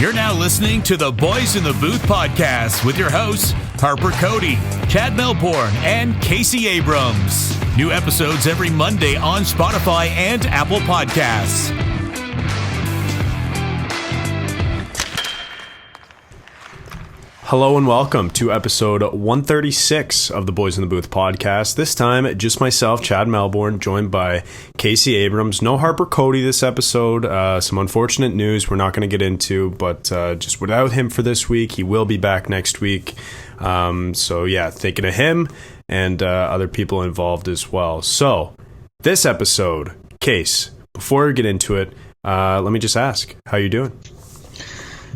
You're now listening to the Boys in the Booth podcast with your hosts, Harper Cody, Chad Melbourne, and Casey Abrams. New episodes every Monday on Spotify and Apple Podcasts. Hello and welcome to episode 136 of the Boys in the Booth podcast. This time, just myself, Chad Melbourne, joined by Casey Abrams. No Harper Cody this episode. Some unfortunate news we're not going to get into, but just without him for this week. He will be back next week. So yeah, thinking of him and other people involved as well. So this episode, Case, before we get into it, let me just ask, how you doing?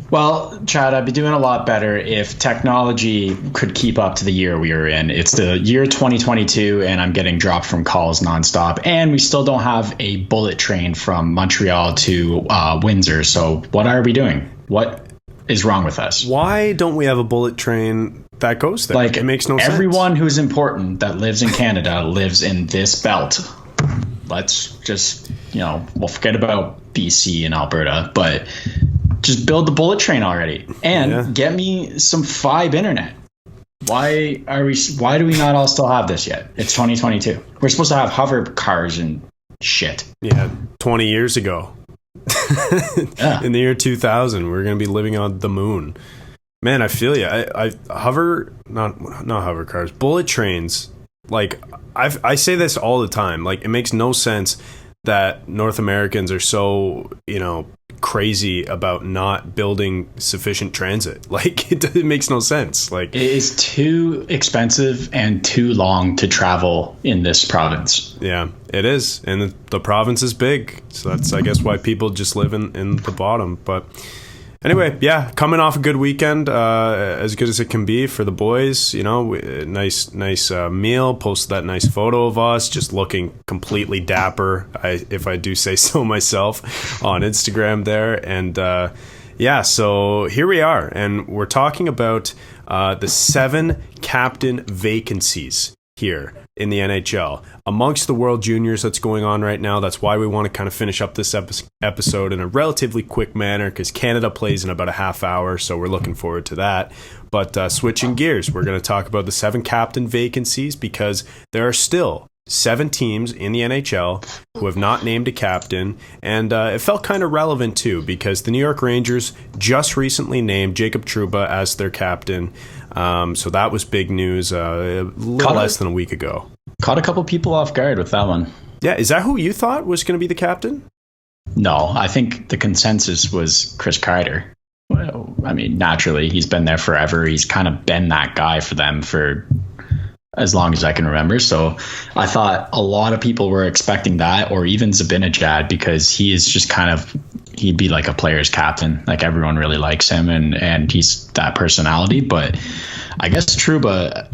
Well, Chad, I'd be doing a lot better if technology could keep up to the year we were in. It's the year 2022, and I'm getting dropped from calls nonstop. And we still don't have a bullet train from Montreal to Windsor. So what are we doing? What is wrong with us? Why don't we have a bullet train that goes there? It makes no sense. Everyone who's important that lives in Canada lives in this belt. Let's just, we'll forget about BC and Alberta, but just build the bullet train already and get me some 5 internet. Why do we not all still have this yet? It's 2022. We're supposed to have hover cars and shit. Yeah, 20 years ago. In the year 2000, we're going to be living on the moon. Man, I feel you. Not hover cars, bullet trains. Like I say this all the time. Like, it makes no sense that North Americans are so, crazy about not building sufficient transit. Like, it makes no sense. Like, it is too expensive and too long to travel in this province. Yeah, it is. And the province is big. So that's, I guess, why people just live in the bottom. But anyway, yeah, coming off a good weekend, as good as it can be for the boys. Nice meal. Posted that nice photo of us just looking completely dapper, if I do say so myself, on Instagram there. And so here we are, and we're talking about the 7 captain vacancies here in the NHL amongst the World Juniors that's going on right now. That's why we want to kind of finish up this episode in a relatively quick manner, because Canada plays in about a half hour, so we're looking forward to that. But switching gears, we're going to talk about the 7 captain vacancies, because there are still 7 teams in the NHL who have not named a captain, and it felt kind of relevant too, because the New York Rangers just recently named Jacob Trouba as their captain. So that was big news a little less than a week ago. Caught a couple people off guard with that one. Yeah, is that who you thought was going to be the captain? No, I think the consensus was Chris Kreider. Well, I mean, naturally, he's been there forever. He's kind of been that guy for them for as long as I can remember. So I thought a lot of people were expecting that, or even Zibanejad, because he is just he'd be like a player's captain. Like, everyone really likes him, and he's that personality. But I guess Trouba,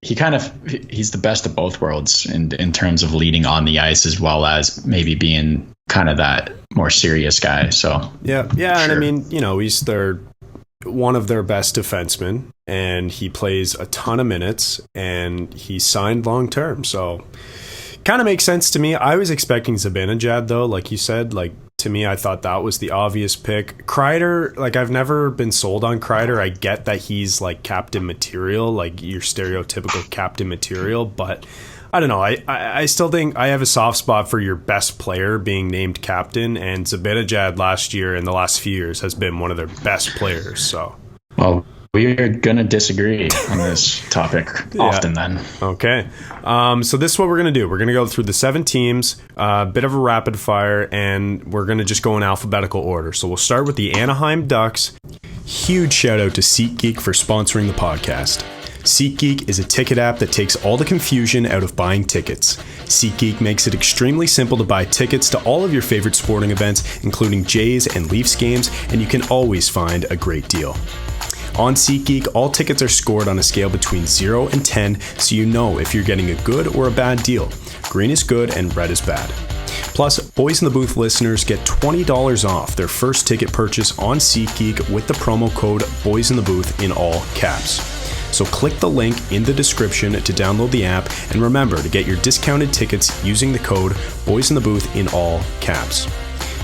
he's the best of both worlds in terms of leading on the ice, as well as maybe being kind of that more serious guy. So yeah. Sure. And I mean, he's one of their best defensemen, and he plays a ton of minutes, and he's signed long term. So kind of makes sense to me. I was expecting Zibanejad, though, like you said. Like, to me, I thought that was the obvious pick. Kreider, like, I've never been sold on Kreider. I get that he's like captain material, like your stereotypical captain material, but I don't know. I still think I have a soft spot for your best player being named captain, and Zibanejad last year and the last few years has been one of their best players. So, well, we are going to disagree on this topic often then. Okay. So this is what we're going to do. We're going to go through the 7 teams, a bit of a rapid fire, and we're going to just go in alphabetical order. So we'll start with the Anaheim Ducks. Huge shout out to SeatGeek for sponsoring the podcast. SeatGeek is a ticket app that takes all the confusion out of buying tickets. SeatGeek makes it extremely simple to buy tickets to all of your favorite sporting events, including Jays and Leafs games, and you can always find a great deal. On SeatGeek, all tickets are scored on a scale between 0 and 10, so you know if you're getting a good or a bad deal. Green is good and red is bad. Plus, Boys in the Booth listeners get $20 off their first ticket purchase on SeatGeek with the promo code Boys in the Booth in all caps. So click the link in the description to download the app, and remember to get your discounted tickets using the code Boys in the Booth in all caps.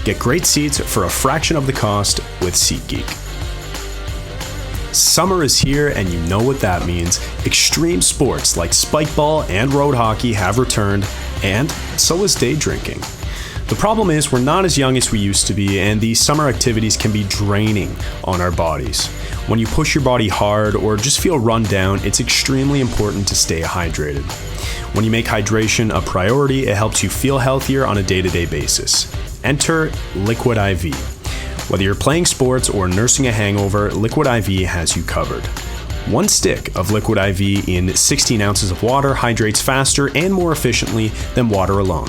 Get great seats for a fraction of the cost with SeatGeek. Summer is here, and you know what that means. Extreme sports like spikeball and road hockey have returned, and so is day drinking. The problem is we're not as young as we used to be, and these summer activities can be draining on our bodies. When you push your body hard or just feel run down, it's extremely important to stay hydrated. When you make hydration a priority, it helps you feel healthier on a day-to-day basis. Enter Liquid IV. Whether you're playing sports or nursing a hangover, Liquid IV has you covered. One stick of Liquid IV in 16 ounces of water hydrates faster and more efficiently than water alone.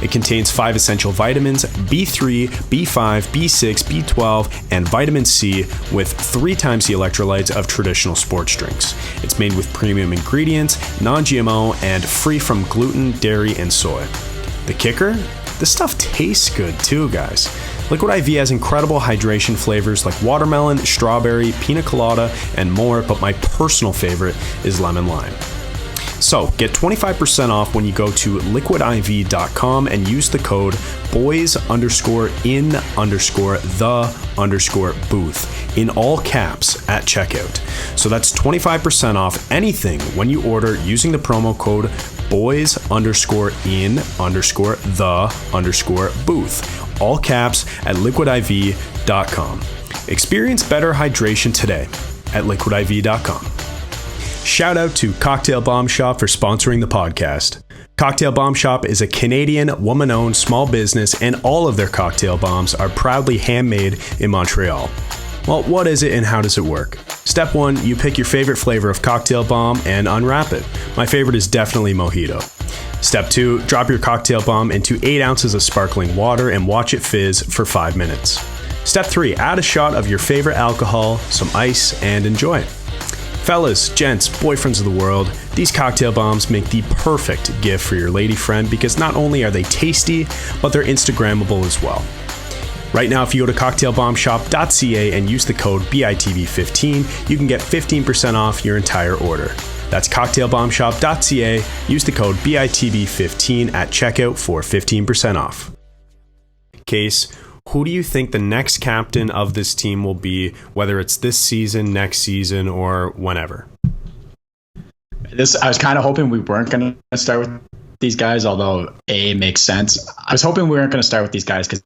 It contains 5 essential vitamins, B3, B5, B6, B12, and vitamin C, with 3 times the electrolytes of traditional sports drinks. It's made with premium ingredients, non-GMO, and free from gluten, dairy, and soy. The kicker? This stuff tastes good too, guys. Liquid IV has incredible hydration flavors like watermelon, strawberry, pina colada, and more, but my personal favorite is lemon lime. So get 25% off when you go to liquidiv.com and use the code boys_in_the_booth in all caps at checkout. So that's 25% off anything when you order using the promo code boys_in_the_booth, all caps at liquidiv.com. Experience better hydration today at liquidiv.com. Shout out to Cocktail Bombshop for sponsoring the podcast. Cocktail Bombshop is a Canadian woman-owned small business, and all of their cocktail bombs are proudly handmade in Montreal. Well, what is it and how does it work? Step 1, you pick your favorite flavor of cocktail bomb and unwrap it. My favorite is definitely mojito. Step 2, drop your cocktail bomb into 8 ounces of sparkling water and watch it fizz for 5 minutes. Step 3, add a shot of your favorite alcohol, some ice, and enjoy. Fellas, gents, boyfriends of the world, these cocktail bombs make the perfect gift for your lady friend because not only are they tasty, but they're Instagrammable as well. Right now, if you go to cocktailbombshop.ca and use the code BITV15, you can get 15% off your entire order. That's cocktailbombshop.ca. Use the code BITV15 at checkout for 15% off. Case, who do you think the next captain of this team will be, whether it's this season, next season, or whenever? I was kind of hoping we weren't going to start with these guys, although it makes sense. I was hoping we weren't going to start with these guys because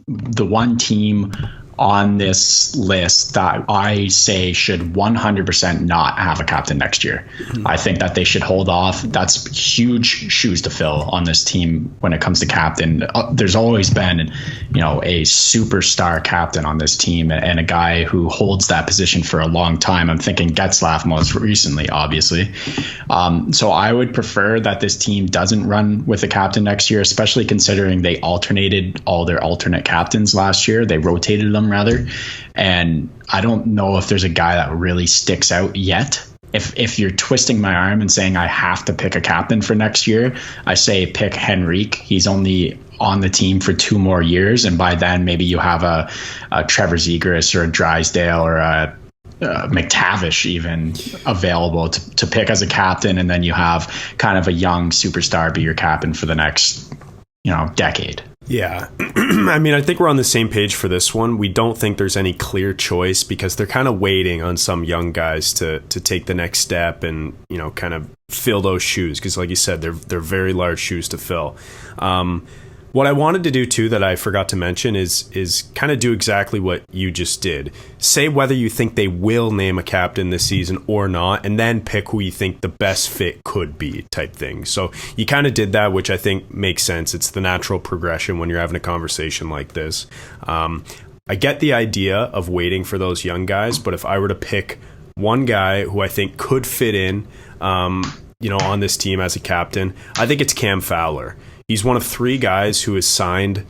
the one team on this list that I say should 100% not have a captain next year. I think that they should hold off. That's huge shoes to fill on this team when it comes to captain. There's always been, a superstar captain on this team and a guy who holds that position for a long time. I'm thinking Getzlaf most recently, obviously. So I would prefer that this team doesn't run with a captain next year, especially considering they alternated all their alternate captains last year. They rotated them rather, and I don't know if there's a guy that really sticks out yet. If you're twisting my arm and saying I have to pick a captain for next year, I say pick Henrique. He's only on the team for 2 more years, and by then maybe you have a Trevor Zegras or a Drysdale or a McTavish even available to pick as a captain, and then you have kind of a young superstar be your captain for the next decade. Yeah. I mean, I think we're on the same page for this one. We don't think there's any clear choice because they're kind of waiting on some young guys to take the next step and, kind of fill those shoes. Because like you said, they're very large shoes to fill. What I wanted to do too that I forgot to mention is kind of do exactly what you just did. Say whether you think they will name a captain this season or not, and then pick who you think the best fit could be type thing. So you kind of did that, which I think makes sense. It's the natural progression when you're having a conversation like this. I get the idea of waiting for those young guys, but if I were to pick one guy who I think could fit in, on this team as a captain, I think it's Cam Fowler. He's one of 3 guys who is signed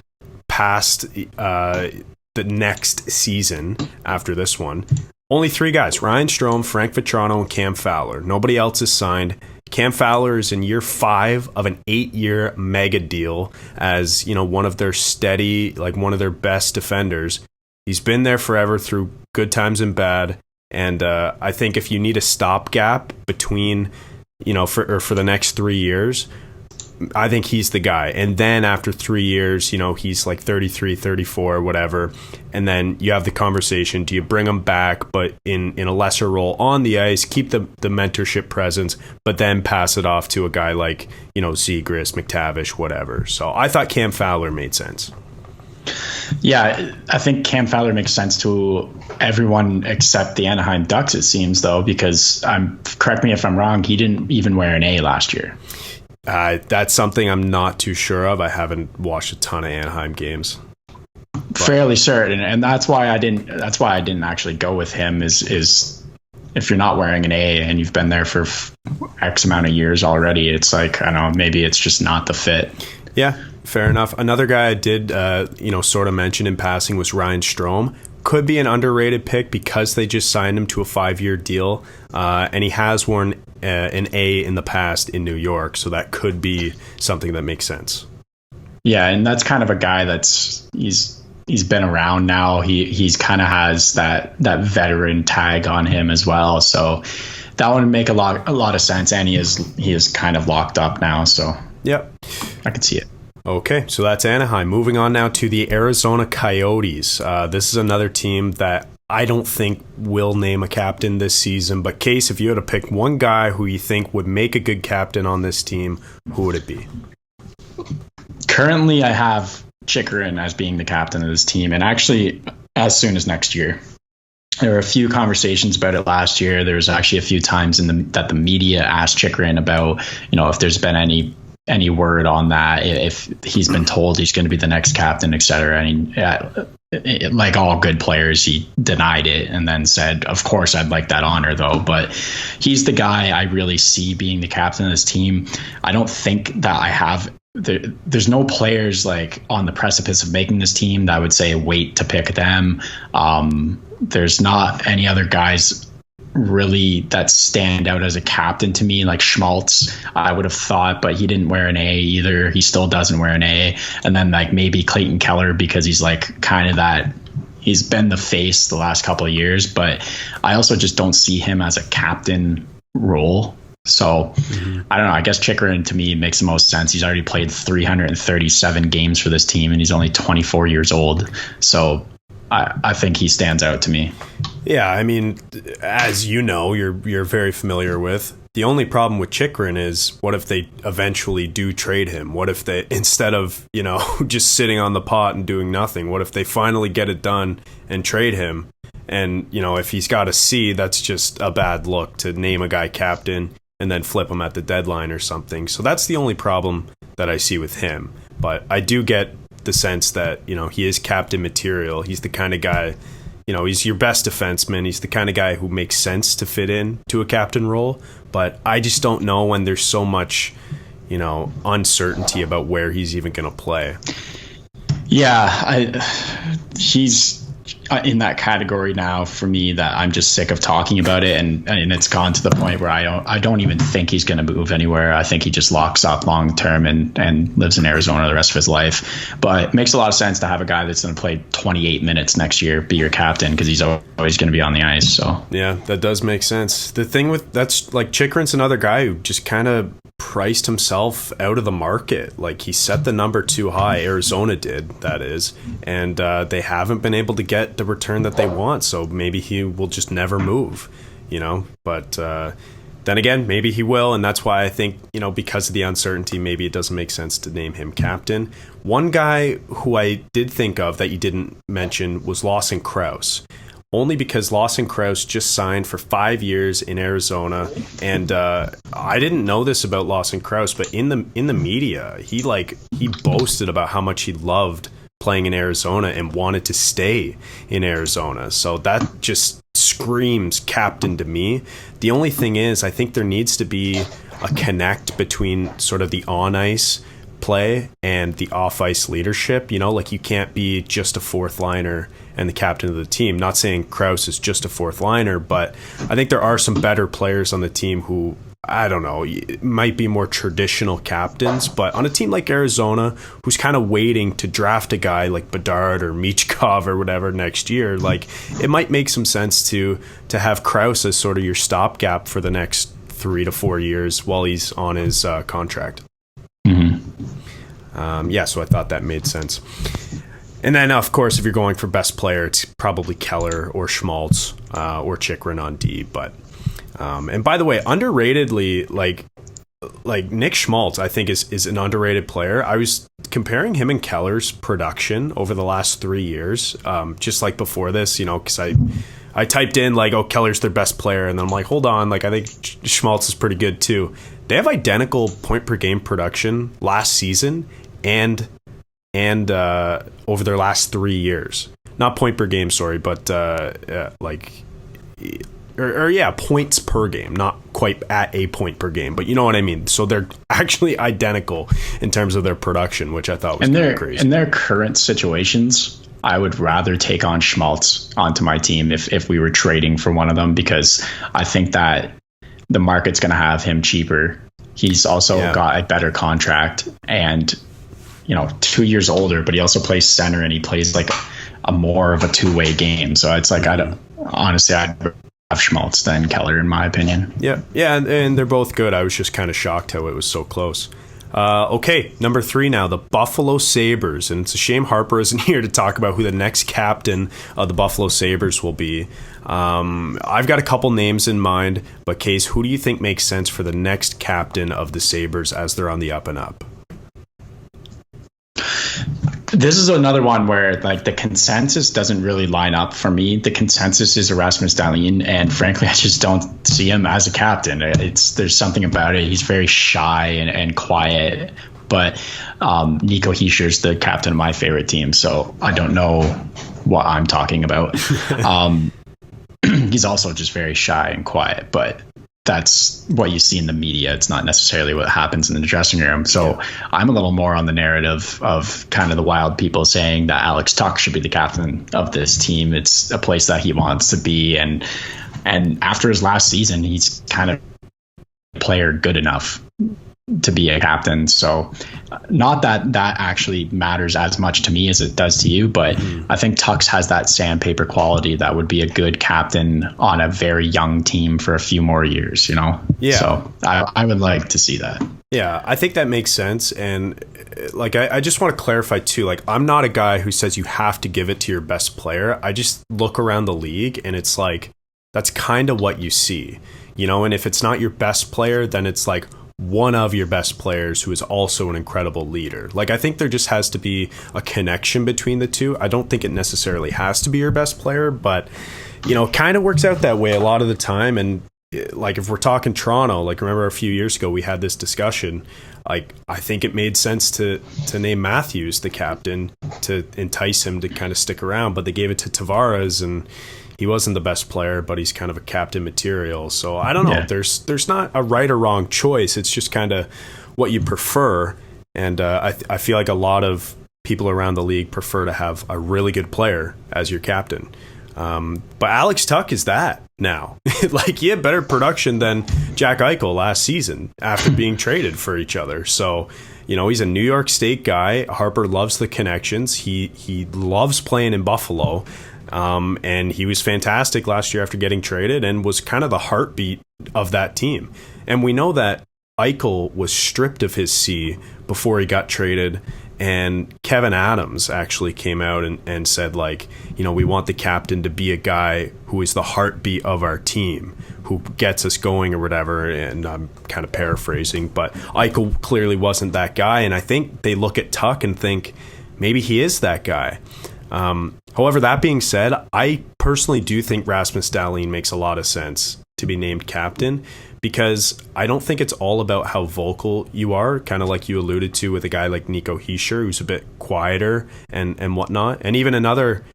past the next season after this one. Only 3 guys: Ryan Strome, Frank Vetrano, and Cam Fowler. Nobody else is signed. Cam Fowler is in year 5 of an 8-year mega deal as, one of their steady, one of their best defenders. He's been there forever through good times and bad. And I think if you need a stopgap between, for the next 3 years, I think he's the guy. And then after 3 years, he's like 33, 34, whatever. And then you have the conversation. Do you bring him back, but in a lesser role on the ice, keep the mentorship presence, but then pass it off to a guy like, Zegras, McTavish, whatever. So I thought Cam Fowler made sense. Yeah, I think Cam Fowler makes sense to everyone except the Anaheim Ducks, it seems, though, because correct me if I'm wrong, he didn't even wear an A last year. That's something I'm not too sure of. I haven't watched a ton of Anaheim games. Fairly certain, and that's why I didn't actually go with him. Is if you're not wearing an A and you've been there for X amount of years already, it's like, I don't know, maybe it's just not the fit. Yeah, fair enough. Another guy I did, sort of mention in passing was Ryan Strome. Could be an underrated pick because they just signed him to a 5-year deal, and he has worn an A in the past in New York, so that could be something that makes sense. Yeah, and that's kind of a guy he's been around now. He's kind of has that veteran tag on him as well, so that would make a lot of sense. And he is kind of locked up now, so yep, I could see it. Okay, so that's Anaheim. Moving on now to the Arizona Coyotes. This is another team that I don't think will name a captain this season. But Case, if you had to pick one guy who you think would make a good captain on this team, who would it be? Currently, I have Chychrun as being the captain of this team, and actually as soon as next year. There were a few conversations about it last year. There was actually a few times that the media asked Chychrun about, if there's been any word on that, if he's been told he's going to be the next captain, etc. And like all good players, he denied it and then said, of course, I'd like that honor, though. But he's the guy I really see being the captain of this team. I don't think that I have there's no players like on the precipice of making this team that I would say wait to pick them. There's not any other guys really that stand out as a captain to me, like Schmaltz, I would have thought, but he didn't wear an A either. He still doesn't wear an A. And then like maybe Clayton Keller, because he's like kind of that, he's been the face the last couple of years, but I also just don't see him as a captain role. So I don't know. I guess Chychrun to me makes the most sense. He's already played 337 games for this team and he's only 24 years old. So I think he stands out to me. Yeah, I mean, as you know, you're very familiar with. The only problem with Chychrun is, what if they eventually do trade him? What if they, instead of, just sitting on the pot and doing nothing, what if they finally get it done and trade him? And, if he's got a C, that's just a bad look to name a guy captain and then flip him at the deadline or something. So that's the only problem that I see with him. But I do get the sense that, he is captain material. He's the kind of guy, he's your best defenseman. He's the kind of guy who makes sense to fit in to a captain role. But I just don't know when there's so much, uncertainty about where he's even going to play. Yeah, he's in that category now for me that I'm just sick of talking about it, and it's gone to the point where I don't even think he's going to move anywhere. I think he just locks up long term and lives in Arizona the rest of his life. But it makes a lot of sense to have a guy that's going to play 28 minutes next year be your captain, because he's always going to be on the ice. So yeah, that does make sense. The thing with that's like Chychrun's another guy who just kind of priced himself out of the market. Like, he set the number too high. Arizona did, that is, and they haven't been able to get the return that they want. So maybe he will just never move, but then again, maybe he will. And that's why I think, because of the uncertainty, maybe it doesn't make sense to name him captain. One guy who I did think of that you didn't mention was Lawson Krause. Only because Lawson Krause just signed for 5 years in Arizona, and I didn't know this about Lawson Krause, but in the media, he boasted about how much he loved playing in Arizona and wanted to stay in Arizona. So that just screams captain to me. The only thing is, I think there needs to be a connect between sort of the on ice play and the off ice leadership. Like, you can't be just a fourth liner and the captain of the team. Not saying Krause is just a fourth liner, but I think there are some better players on the team who, I don't know, might be more traditional captains. But on a team like Arizona, who's kind of waiting to draft a guy like Bedard or Michkov or whatever next year, like, it might make some sense to have Krause as sort of your stopgap for the next 3 to 4 years while he's on his contract. Mm-hmm. So I thought that made sense. And then, of course, if you're going for best player, it's probably Keller or Schmaltz or Chychrun on D. But and by the way, underratedly, like Nick Schmaltz, I think is an underrated player. I was comparing him and Keller's production over the last 3 years, just like before this, because I typed in like, oh, Keller's their best player, and then I'm like, hold on, like I think Schmaltz is pretty good too. They have identical point per game production last season and over their last 3 years. Not point per game, sorry, but points per game, not quite at a point per game, but you know what I mean. So they're actually identical in terms of their production, which I thought was kind of crazy. In their current situations, I would rather take on Schmaltz onto my team if we were trading for one of them, because I think that the market's going to have him cheaper. He's also got a better contract and, 2 years older, but he also plays center and he plays like a more of a two-way game. So it's like, I'd have Schmaltz than Keller, in my opinion. Yeah, and they're both good. I was just kind of shocked how it was so close. Okay, number 3 now, the Buffalo Sabres. And it's a shame Harper isn't here to talk about who the next captain of the Buffalo Sabres will be. I've got a couple names in mind, but Case, who do you think makes sense for the next captain of the Sabres as they're on the up and up? This is another one where like the consensus doesn't really line up for me. The consensus is Rasmus Dahlin, and frankly, I just don't see him as a captain. There's something about it. He's very shy and quiet. But Nico Hischier's the captain of my favorite team, so I don't know what I'm talking about. He's also just very shy and quiet, but that's what you see in the media. It's not necessarily what happens in the dressing room. So I'm a little more on the narrative of kind of the wild people saying that Alex Tuch should be the captain of this team. It's a place that he wants to be. And after his last season, he's kind of a player good enough to be a captain. So not that actually matters as much to me as it does to you, but I think Tux has that sandpaper quality that would be a good captain on a very young team for a few more years, Yeah. So I would like to see that. Yeah, I think that makes sense. And like, I just want to clarify too, like, I'm not a guy who says you have to give it to your best player. I just look around the league and it's like, that's kind of what you see, and if it's not your best player, then it's like one of your best players who is also an incredible leader. Like, I think there just has to be a connection between the two. I don't think it necessarily has to be your best player, but it kind of works out that way a lot of the time. And like, if we're talking Toronto, like, remember a few years ago we had this discussion. Like, I think it made sense to name Matthews the captain to entice him to kind of stick around, but they gave it to Tavares, and he wasn't the best player, but he's kind of a captain material. So I don't know. Yeah. There's not a right or wrong choice. It's just kind of what you prefer. And I feel like a lot of people around the league prefer to have a really good player as your captain. But Alex Tuch is that now. Like, he had better production than Jack Eichel last season after being traded for each other. So, he's a New York State guy. Harper loves the connections. He loves playing in Buffalo. And he was fantastic last year after getting traded and was kind of the heartbeat of that team. And we know that Eichel was stripped of his C before he got traded. And Kevin Adams actually came out and said, like, we want the captain to be a guy who is the heartbeat of our team, who gets us going or whatever. And I'm kind of paraphrasing, but Eichel clearly wasn't that guy. And I think they look at Tuch and think maybe he is that guy. However, that being said, I personally do think Rasmus Dahlin makes a lot of sense to be named captain, because I don't think it's all about how vocal you are, kind of like you alluded to with a guy like Nico Hischier, who's a bit quieter and whatnot. And even another,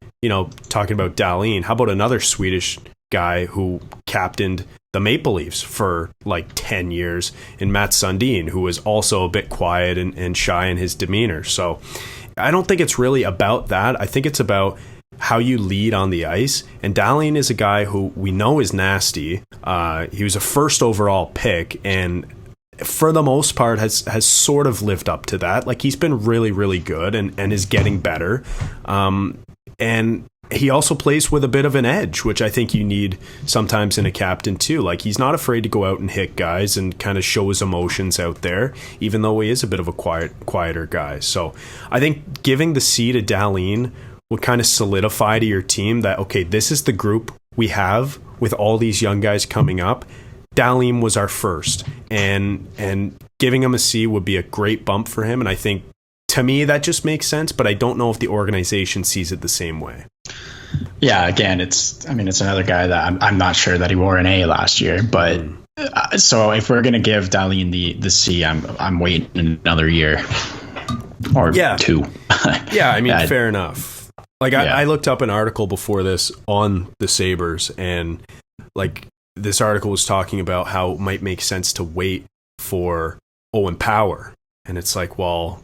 talking about Dahlin, how about another Swedish guy who captained the Maple Leafs for like 10 years in Mats Sundin, who was also a bit quiet and shy in his demeanor. So I don't think it's really about that. I think it's about how you lead on the ice. And Dahlin is a guy who we know is nasty. He was a first overall pick, and for the most part has sort of lived up to that. Like, he's been really, really good and is getting better. And he also plays with a bit of an edge, which I think you need sometimes in a captain too. Like, he's not afraid to go out and hit guys and kind of show his emotions out there, even though he is a bit of a quieter guy. So I think giving the C to Dahlin would kind of solidify to your team that, okay, this is the group we have with all these young guys coming up. Dahlin was our first, and giving him a C would be a great bump for him. And I think, to me, that just makes sense, but I don't know if the organization sees it the same way. Yeah, again, it's another guy that I'm not sure that he wore an A last year, but so if we're gonna give Dahlin the C, I'm waiting another year or two. Yeah, I mean, fair enough. Like, I looked up an article before this on the Sabres, and like, this article was talking about how it might make sense to wait for Owen Power, and it's like, well,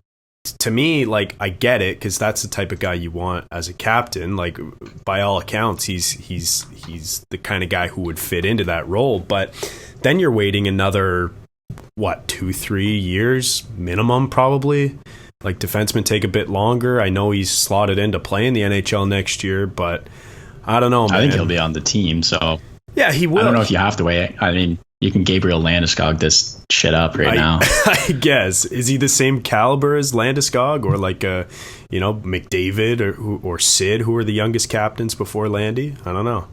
to me, like, I get it, because that's the type of guy you want as a captain. Like, by all accounts, he's the kind of guy who would fit into that role. But then you're waiting another 2-3 years minimum, probably. Like, defensemen take a bit longer. I know he's slotted in to play in the NHL next year, but I don't know, man. I think he'll be on the team, so yeah, he will. I don't know if you have to wait. I mean, you can Gabriel Landeskog this shit up now. I guess. Is he the same caliber as Landeskog, or like McDavid or Sid, who were the youngest captains before Landy? I don't know.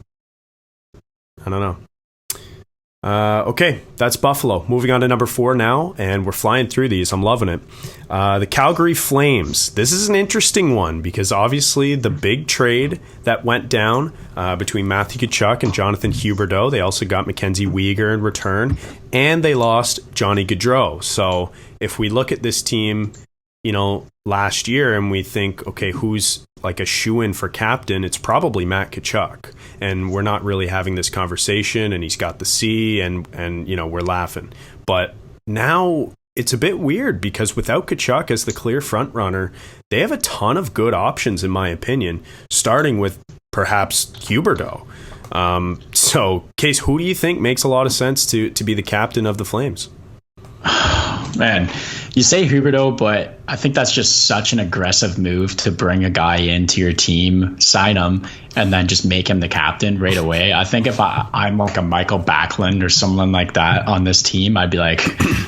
Okay, that's Buffalo. Moving on to number 4 now, and we're flying through these. I'm loving it. The Calgary Flames. This is an interesting one, because obviously the big trade that went down between Matthew Tkachuk and Jonathan Huberdeau. They also got Mackenzie Weegar in return, and they lost Johnny Gaudreau. So if we look at this team, last year, and we think, okay, who's like a shoe-in for captain, it's probably Matt Tkachuk. And we're not really having this conversation, and he's got the C, and we're laughing. But now it's a bit weird, because without Tkachuk as the clear front runner, they have a ton of good options, in my opinion, starting with perhaps Huberdeau. So, Case, who do you think makes a lot of sense to be the captain of the Flames? Man, you say Huberdeau, but I think that's just such an aggressive move to bring a guy into your team, sign him, and then just make him the captain right away. I think if I'm like a Michael Backlund or someone like that on this team, I'd be like,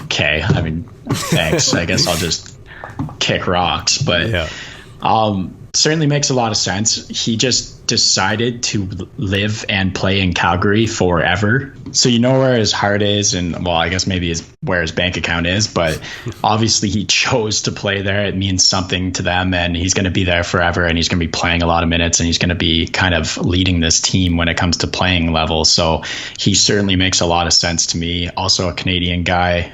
okay, I mean, thanks. I guess I'll just kick rocks. But certainly makes a lot of sense. He just decided to live and play in Calgary forever. So you know where his heart is, and well, I guess maybe where his bank account is, but obviously he chose to play there. It means something to them, and he's going to be there forever, and he's going to be playing a lot of minutes, and he's going to be kind of leading this team when it comes to playing level. So he certainly makes a lot of sense to me. Also a Canadian guy,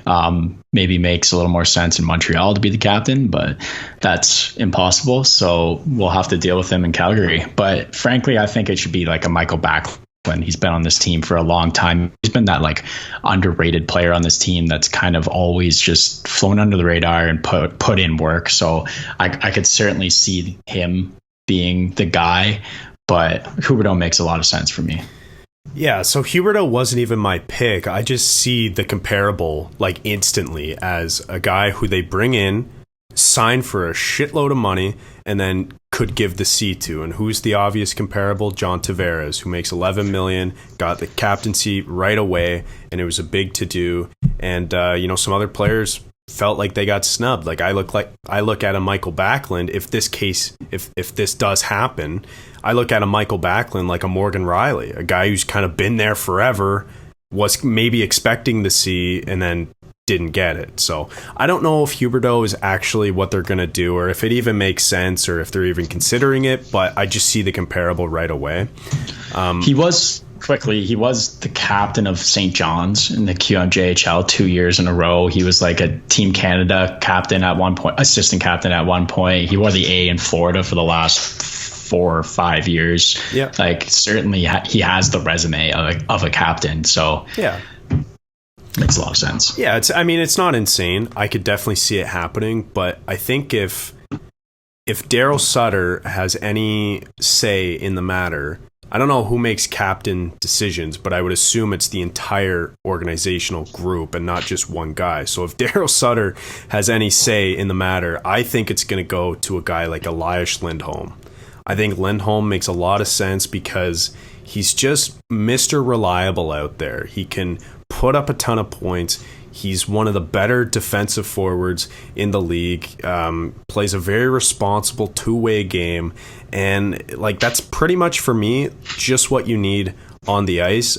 maybe makes a little more sense in Montreal to be the captain, but that's impossible. So we'll have to deal with him in Calgary. But frankly, I think it should be like a Michael Backlund. He's been on this team for a long time. He's been that like underrated player on this team that's kind of always just flown under the radar and put in work. So I could certainly see him being the guy, but Huberdeau makes a lot of sense for me. Yeah, so Huberdeau wasn't even my pick. I just see the comparable like instantly as a guy who they bring in, sign for a shitload of money, and then could give the C to. And who's the obvious comparable? John Tavares, who makes $11 million, got the captaincy right away, and it was a big to-do. And some other players felt like they got snubbed. Like I look at a Michael Backlund. If this does happen, I look at a Michael Backlund like a Morgan Riley, a guy who's kind of been there forever, was maybe expecting the C, and then didn't get it. So I don't know if Huberdeau is actually what they're going to do, or if it even makes sense, or if they're even considering it, but I just see the comparable right away. He was the captain of St. John's in the QMJHL 2 years in a row. He was like a Team Canada captain at one point, assistant captain at one point. He wore the A in Florida for the last 4 or 5 years. Yeah. Like certainly he has the resume of a captain. So yeah. Makes a lot of sense. Yeah, it's not insane. I could definitely see it happening, but I think if Daryl Sutter has any say in the matter, I don't know who makes captain decisions, but I would assume it's the entire organizational group and not just one guy. So if Daryl Sutter has any say in the matter, I think it's going to go to a guy like Elias Lindholm. I think Lindholm makes a lot of sense because he's just Mr. Reliable out there. He can put up a ton of points. He's one of the better defensive forwards in the league, plays a very responsible two-way game. And like, that's pretty much for me just what you need on the ice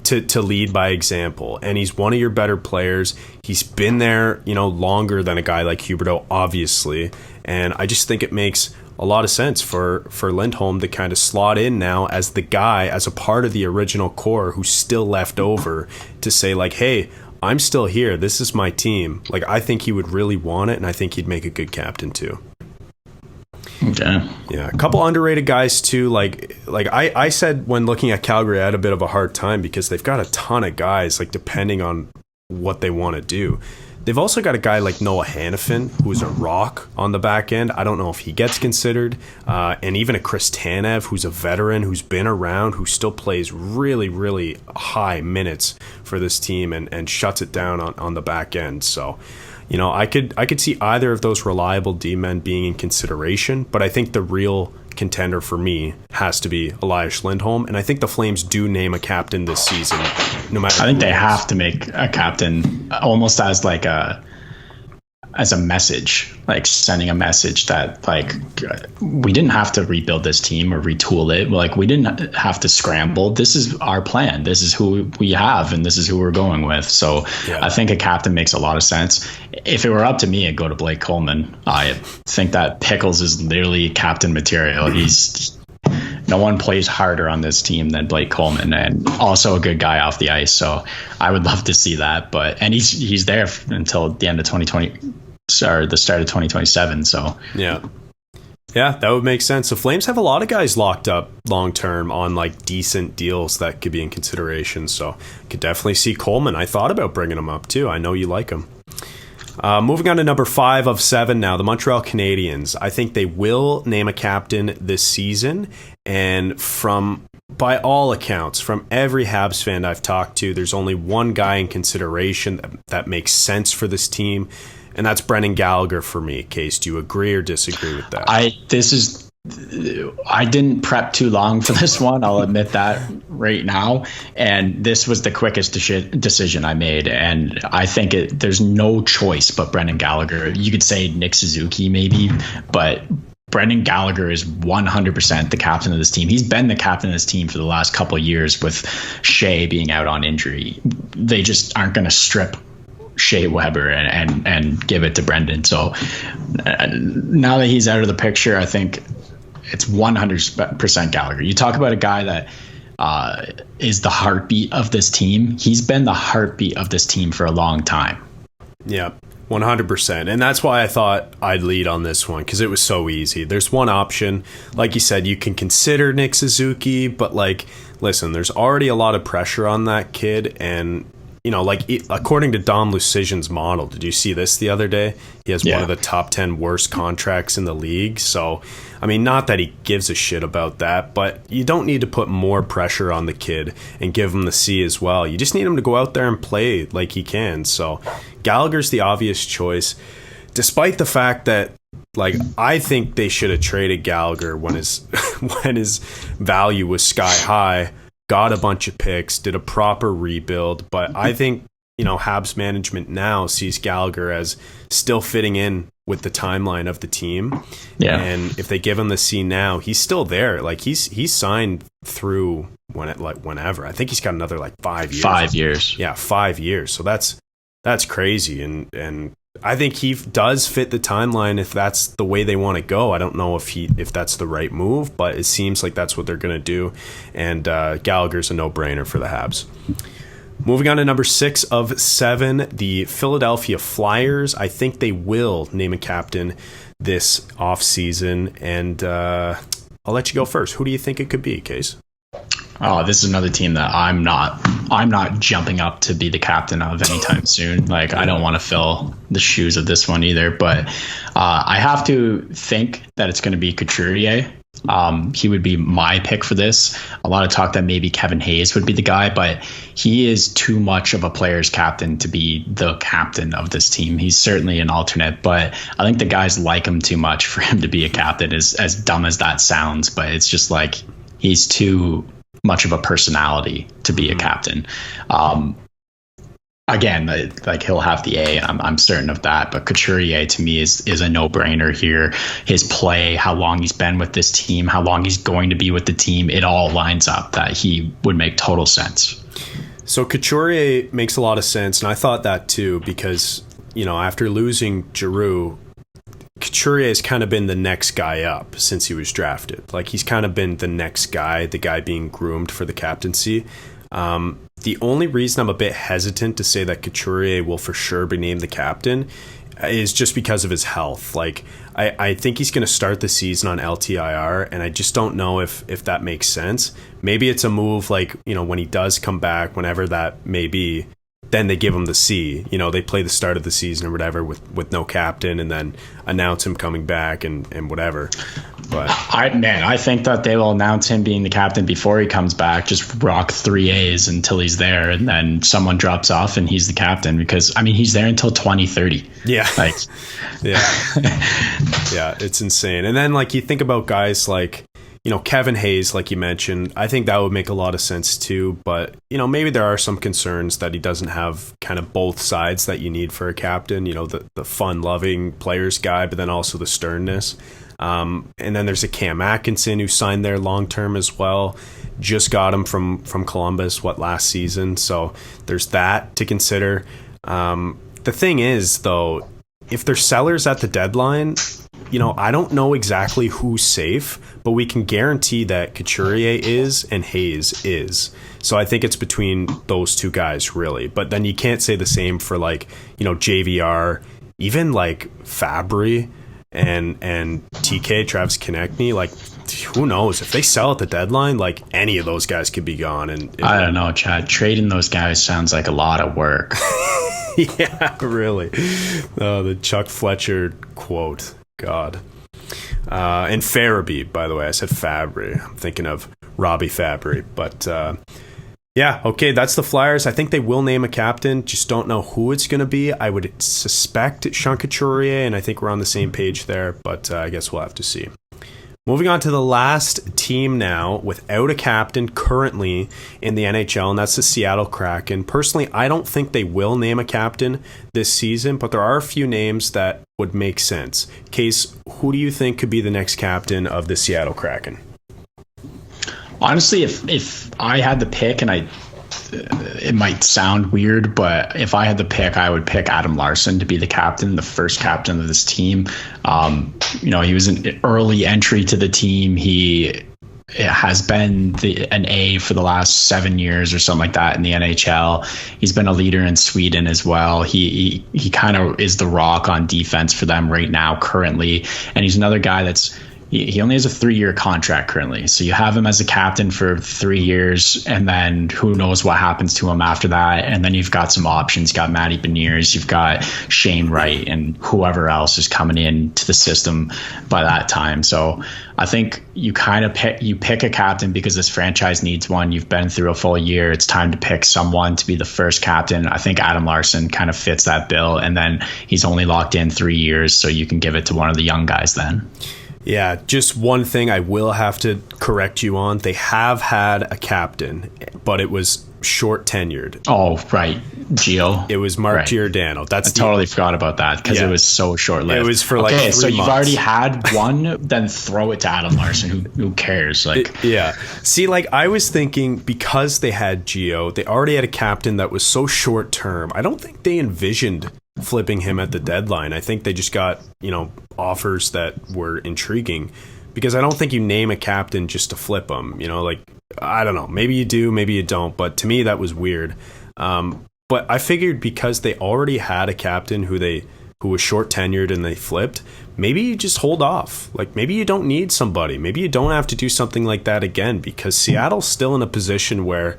to lead by example. And he's one of your better players. He's been there, longer than a guy like Huberdeau, obviously. And I just think it makes a lot of sense for Lindholm to kind of slot in now as the guy, as a part of the original core who's still left over, to say like, hey, I'm still here. This is my team. Like, I think he would really want it, and I think he'd make a good captain too. Okay. Yeah, a couple underrated guys too. Like I said when looking at Calgary, I had a bit of a hard time because they've got a ton of guys, like, depending on what they want to do. They've also got a guy like Noah Hannafin, who's a rock on the back end. I don't know if he gets considered. And even a Chris Tanev, who's a veteran, who's been around, who still plays really, really high minutes for this team and shuts it down on the back end. So, I could see either of those reliable D-men being in consideration, but I think the real contender for me has to be Elias Lindholm, and I think the Flames do name a captain this season. No matter, I think they have to make a captain almost as like as a message, like sending a message that like we didn't have to rebuild this team or retool it. Like, we didn't have to scramble. This is our plan. This is who we have, and this is who we're going with. So yeah. I think a captain makes a lot of sense. If it were up to me, I'd go to Blake Coleman. I think that Pickles is literally captain material. No one plays harder on this team than Blake Coleman, and also a good guy off the ice. So I would love to see that. And he's there until the end of 2020. Or the start of 2027. So yeah, that would make sense. The Flames have a lot of guys locked up long term on like decent deals that could be in consideration. So I could definitely see Coleman. I thought about bringing him up too. I know you like him. Moving on to number 5 of 7 now, the Montreal Canadiens. I think they will name a captain this season, and by all accounts, from every Habs fan I've talked to, there's only one guy in consideration that makes sense for this team. And that's Brendan Gallagher for me. Case, do you agree or disagree with that? I didn't prep too long for this one. I'll admit that right now. And this was the quickest decision I made. And I think there's no choice but Brendan Gallagher. You could say Nick Suzuki maybe, but Brendan Gallagher is 100% the captain of this team. He's been the captain of this team for the last couple of years with Shea being out on injury. They just aren't going to strip Shea Weber and give it to Brendan. So now that he's out of the picture, I think it's 100% Gallagher. You talk about a guy that is the heartbeat of this team. He's been the heartbeat of this team for a long time. Yeah, 100%. And that's why I thought I'd lead on this one, because it was so easy. There's one option. Like you said, you can consider Nick Suzuki, but like, listen, there's already a lot of pressure on that kid. And according to Dom Lucian's model, did you see this the other day? He has one of the top 10 worst contracts in the league. So, I mean, not that he gives a shit about that, but you don't need to put more pressure on the kid and give him the C as well. You just need him to go out there and play like he can. So, Gallagher's the obvious choice, despite the fact that, like, I think they should have traded Gallagher when his value was sky high. Got a bunch of picks, did a proper rebuild, but I think, Habs management now sees Gallagher as still fitting in with the timeline of the team. Yeah. And if they give him the C now, he's still there. Like, he's signed through whenever. I think he's got another 5 years. 5 years. Yeah, 5 years. So that's crazy. And I think he does fit the timeline if that's the way they want to go. I don't know if that's the right move, but it seems like that's what they're going to do. And Gallagher's a no-brainer for the Habs. Moving on to number 6 of 7, the Philadelphia Flyers. I think they will name a captain this offseason. And I'll let you go first. Who do you think it could be, Case? Oh, this is another team that I'm not jumping up to be the captain of anytime soon. Like, I don't want to fill the shoes of this one either, but I have to think that it's going to be Couturier. He would be my pick for this. A lot of talk that maybe Kevin Hayes would be the guy, but he is too much of a player's captain to be the captain of this team. He's certainly an alternate, but I think the guys like him too much for him to be a captain, as dumb as that sounds. But it's just like he's too much of a personality to be a captain. Again, like he'll have the A. I'm certain of that. But Couturier to me is a no-brainer here. His play, how long he's been with this team, how long he's going to be with the team, it all lines up that he would make total sense. So Couturier makes a lot of sense, and I thought that too because, after losing Giroux, Couturier has kind of been the next guy up since he was drafted. Like, he's kind of been the next guy, the guy being groomed for the captaincy. The only reason I'm a bit hesitant to say that Couturier will for sure be named the captain is just because of his health. Like, I think he's going to start the season on LTIR, and I just don't know if that makes sense. Maybe it's a move like, when he does come back, whenever that may be, then they give him the C. They play the start of the season or whatever with no captain and then announce him coming back and whatever. But I think that they will announce him being the captain before he comes back. Just rock 3 A's until he's there, and then someone drops off and he's the captain because he's there until 2030. Yeah. Yeah. Yeah, it's insane. And then you think about guys like, Kevin Hayes, like you mentioned, I think that would make a lot of sense too. But, maybe there are some concerns that he doesn't have kind of both sides that you need for a captain, the fun-loving players guy, but then also the sternness. And then there's a Cam Atkinson who signed there long-term as well. Just got him from Columbus, last season. So there's that to consider. The thing is, though, if they're sellers at the deadline, I don't know exactly who's safe, but we can guarantee that Couturier is and Hayes is. So I think it's between those two guys, really. But then you can't say the same for JVR, even Fabry and TK, Travis Konechny. Who knows? If they sell at the deadline, any of those guys could be gone. And I don't know, Chad. Trading those guys sounds like a lot of work. Yeah, really. The Chuck Fletcher quote. God. And Farabee, by the way. I said Fabry. I'm thinking of Robbie Fabry. But yeah, okay, that's the Flyers. I think they will name a captain. Just don't know who it's going to be. I would suspect Sean Couturier, and I think we're on the same page there. But I guess we'll have to see. Moving on to the last team now without a captain currently in the NHL, and that's the Seattle Kraken. Personally, I don't think they will name a captain this season, but there are a few names that would make sense. Case, who do you think could be the next captain of the Seattle Kraken? Honestly, if I had the pick, and it might sound weird, but if I had the pick, I would pick Adam Larsson to be the captain, the first captain of this team. He was an early entry to the team. He has been an A for the last 7 years or something like that in the NHL. He's been a leader in Sweden as well. He kind of is the rock on defense for them right now currently. And he's another guy he only has a 3-year contract currently. So you have him as a captain for 3 years, and then who knows what happens to him after that. And then you've got some options. You've got Matty Beniers, you've got Shane Wright, and whoever else is coming into the system by that time. So I think you kind of pick a captain because this franchise needs one. You've been through a full year. It's time to pick someone to be the first captain. I think Adam Larsson kind of fits that bill. And then he's only locked in 3 years, so you can give it to one of the young guys then. Yeah, just one thing I will have to correct you on. They have had a captain, but it was short tenured. Oh, right. Gio. It was Mark Giordano. I totally forgot about that because it was so short-lived. It was for 3 months. So you've already had one, then throw it to Adam Larsson. Who cares? See, I was thinking because they had Gio, they already had a captain that was so short-term. I don't think they envisioned flipping him at the deadline. I think they just got, offers that were intriguing because I don't think you name a captain just to flip him, I don't know. Maybe you do, maybe you don't. But to me, that was weird. But I figured because they already had a captain who was short tenured and they flipped, maybe you just hold off. Maybe you don't need somebody. Maybe you don't have to do something like that again because Seattle's still in a position where,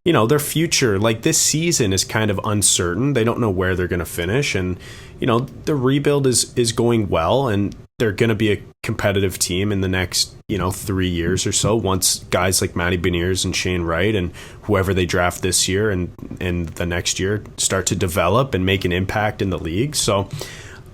their future, like this season is kind of uncertain. They don't know where they're going to finish. And, the rebuild is going well, and they're going to be a competitive team in the next, 3 years or so, once guys like Matty Beniers and Shane Wright and whoever they draft this year and the next year start to develop and make an impact in the league. So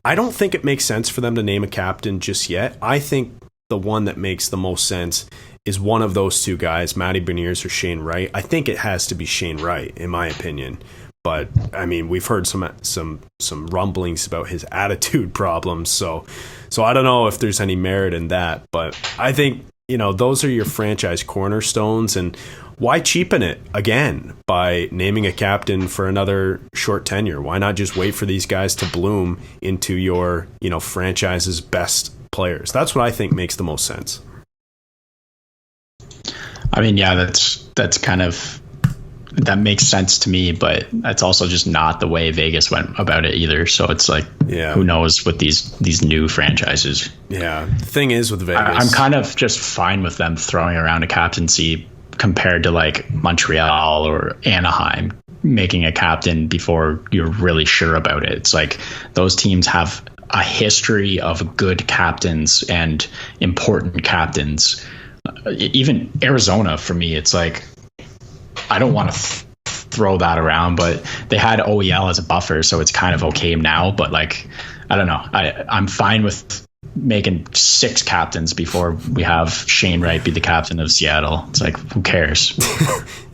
I don't think it makes sense for them to name a captain just yet. I think the one that makes the most sense is one of those two guys, Matty Beniers or Shane Wright. I think it has to be Shane Wright, in my opinion. But I mean, we've heard some rumblings about his attitude problems. So I don't know if there's any merit in that. But I think, those are your franchise cornerstones. And why cheapen it again by naming a captain for another short tenure? Why not just wait for these guys to bloom into your, franchise's best players? That's what I think makes the most sense. I mean, yeah, that's kind of, that makes sense to me, but that's also just not the way Vegas went about it either. So it's like, who knows with these new franchises? Yeah. The thing is with Vegas, I'm kind of just fine with them throwing around a captaincy compared to like Montreal or Anaheim making a captain before you're really sure about it. It's like those teams have a history of good captains and important captains. Even Arizona, for me, it's like, I don't want to throw that around, but they had OEL as a buffer, so it's kind of okay now. But like, I don't know. I'm fine with making 6 captains before we have Shane Wright be the captain of Seattle. It's like, who cares?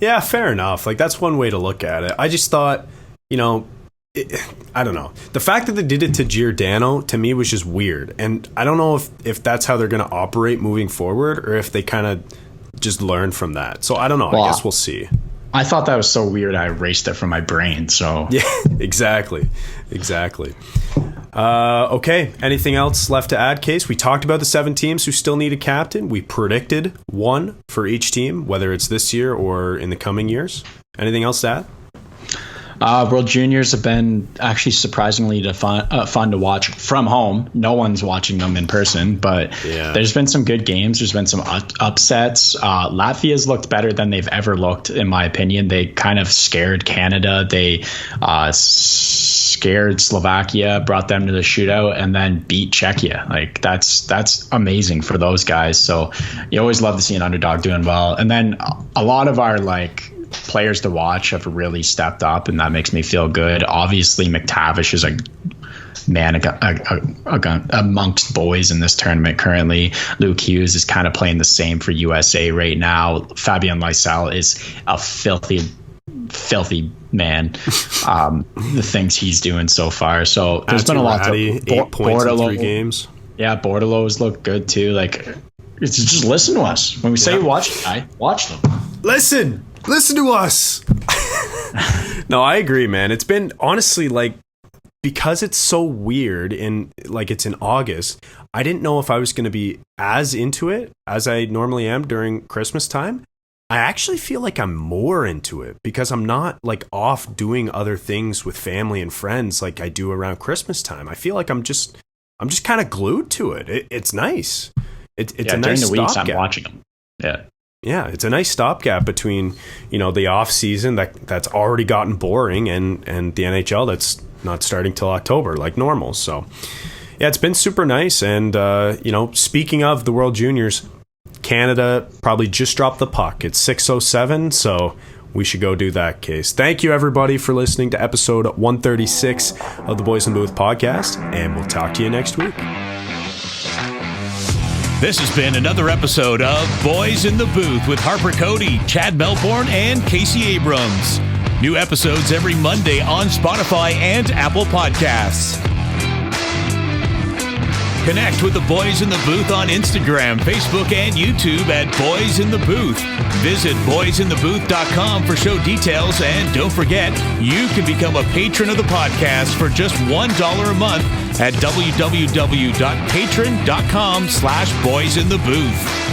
Yeah, fair enough. Like, that's one way to look at it. I just thought, I don't know. The fact that they did it to Giordano, to me, was just weird. And I don't know if that's how they're going to operate moving forward, or if they kind of just learn from that. So I don't know. Well, I guess we'll see. I thought that was so weird, I erased it from my brain. So yeah, exactly. Okay. Anything else left to add, Case? We talked about the 7 teams who still need a captain. We predicted one for each team, whether it's this year or in the coming years. Anything else to add? World Juniors have been actually surprisingly fun to watch from home. No one's watching them in person, but there's been some good games. There's been some upsets. Latvia's looked better than they've ever looked, in my opinion. They kind of scared Canada. They scared Slovakia, brought them to the shootout, and then beat Czechia. Like that's amazing for those guys. So you always love to see an underdog doing well. And then a lot of our players to watch have really stepped up, and that makes me feel good. Obviously, McTavish is a man amongst boys in this tournament currently. Luke Hughes is kind of playing the same for USA right now. Fabien Lysell is a filthy man. The things he's doing so far. So there's been a lot of 8 points in 3 games. Yeah, Bordelo's look good too. Like, it's just listen to us when we say watch a guy, watch them. Listen to us. No, I agree, man. It's been honestly because it's so weird it's in August. I didn't know if I was going to be as into it as I normally am during Christmas time. I actually feel like I'm more into it because I'm not off doing other things with family and friends like I do around Christmas time. I feel like I'm just kind of glued to it. It's nice. It's a nice during the weeks stopgap. I'm watching them. Yeah, it's a nice stopgap between, the off season that's already gotten boring and the NHL that's not starting till October like normal. So, yeah, it's been super nice. And, speaking of the World Juniors, Canada probably just dropped the puck. It's 6:07, so we should go do that, Case. Thank you, everybody, for listening to episode 136 of the Boys in the Booth podcast, and we'll talk to you next week. This has been another episode of Boys in the Booth with Harper Cody, Chad Melbourne, and Casey Abrams. New episodes every Monday on Spotify and Apple Podcasts. Connect with the Boys in the Booth on Instagram, Facebook, and YouTube at Boys in the Booth. Visit boysinthebooth.com for show details, and don't forget, you can become a patron of the podcast for just $1 a month at www.patreon.com/boysinthebooth.